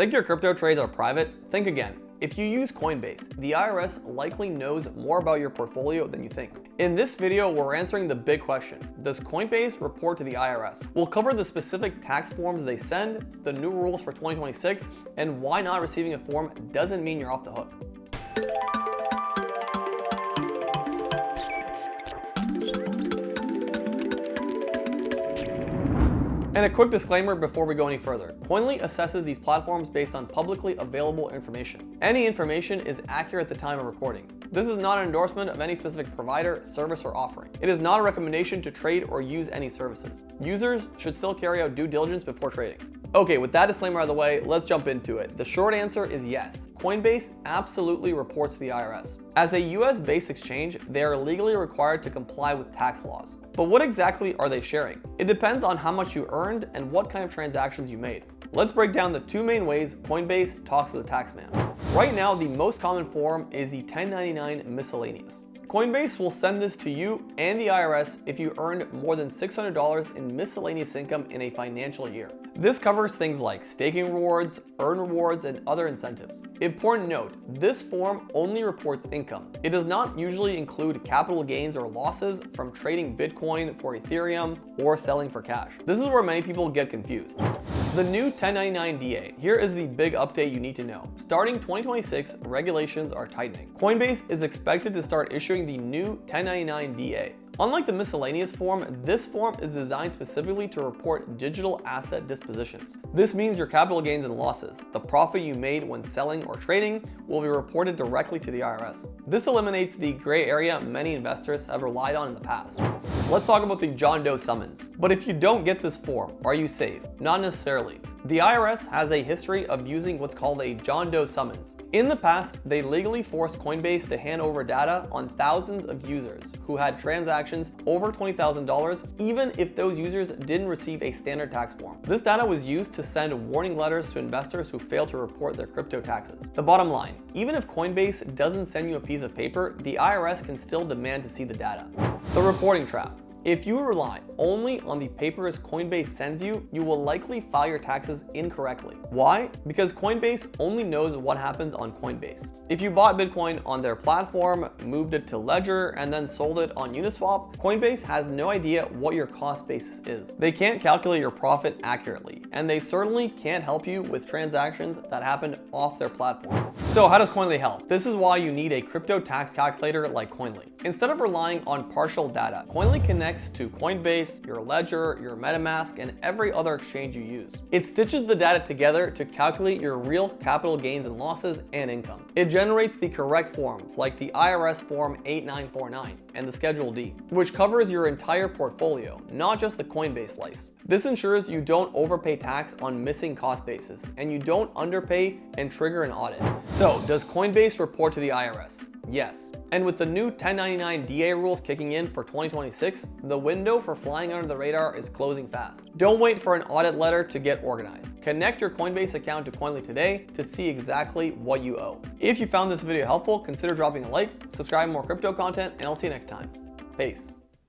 Think your crypto trades are private? Think again. If you use Coinbase, the IRS likely knows more about your portfolio than you think. In this video, we're answering the big question: does Coinbase report to the IRS? We'll cover the specific tax forms they send, the new rules for 2026, and why not receiving a form doesn't mean you're off the hook. And a quick disclaimer before we go any further. Koinly assesses these platforms based on publicly available information. Any information is accurate at the time of recording. This is not an endorsement of any specific provider, service, or offering. It is not a recommendation to trade or use any services. Users should still carry out due diligence before trading. Okay, with that disclaimer out of the way, let's jump into it. The short answer is yes. Coinbase absolutely reports to the IRS. As a US-based exchange, they are legally required to comply with tax laws. But what exactly are they sharing? It depends on how much you earned and what kind of transactions you made. Let's break down the two main ways Coinbase talks to the taxman. Right now, the most common form is the 1099 miscellaneous. Coinbase will send this to you and the IRS if you earned more than $600 in miscellaneous income in a financial year. This covers things like staking rewards, earn rewards, and other incentives. Important note, this form only reports income. It does not usually include capital gains or losses from trading Bitcoin for Ethereum or selling for cash. This is where many people get confused. The new 1099 DA. Here is the big update you need to know. Starting 2026, regulations are tightening. Coinbase is expected to start issuing the new 1099 DA. Unlike the miscellaneous form, this form is designed specifically to report digital asset dispositions. This means your capital gains and losses, the profit you made when selling or trading, will be reported directly to the IRS. This eliminates the gray area many investors have relied on in the past. Let's talk about the John Doe Summons. But if you don't get this form, are you safe? Not necessarily. The IRS has a history of using what's called a John Doe Summons. In the past, they legally forced Coinbase to hand over data on thousands of users who had transactions over $20,000, even if those users didn't receive a standard tax form. This data was used to send warning letters to investors who failed to report their crypto taxes. The bottom line, even if Coinbase doesn't send you a piece of paper, the IRS can still demand to see the data. The reporting trap. If you rely only on the papers Coinbase sends you, you will likely file your taxes incorrectly. Why? Because Coinbase only knows what happens on Coinbase. If you bought Bitcoin on their platform, moved it to Ledger, and then sold it on Uniswap, Coinbase has no idea what your cost basis is. They can't calculate your profit accurately, and they certainly can't help you with transactions that happened off their platform. So how does Koinly help? This is why you need a crypto tax calculator like Koinly. Instead of relying on partial data, Koinly connects to Coinbase, your Ledger, your MetaMask, and every other exchange you use. It stitches the data together to calculate your real capital gains and losses and income. It generates the correct forms like the IRS Form 8949 and the Schedule D, which covers your entire portfolio, not just the Coinbase slice. This ensures you don't overpay tax on missing cost basis and you don't underpay and trigger an audit. So, does Coinbase report to the IRS? Yes. And with the new 1099 DA rules kicking in for 2026, the window for flying under the radar is closing fast. Don't wait for an audit letter to get organized. Connect your Coinbase account to Koinly today to see exactly what you owe. If you found this video helpful, consider dropping a like, subscribe for more crypto content, and I'll see you next time. Peace.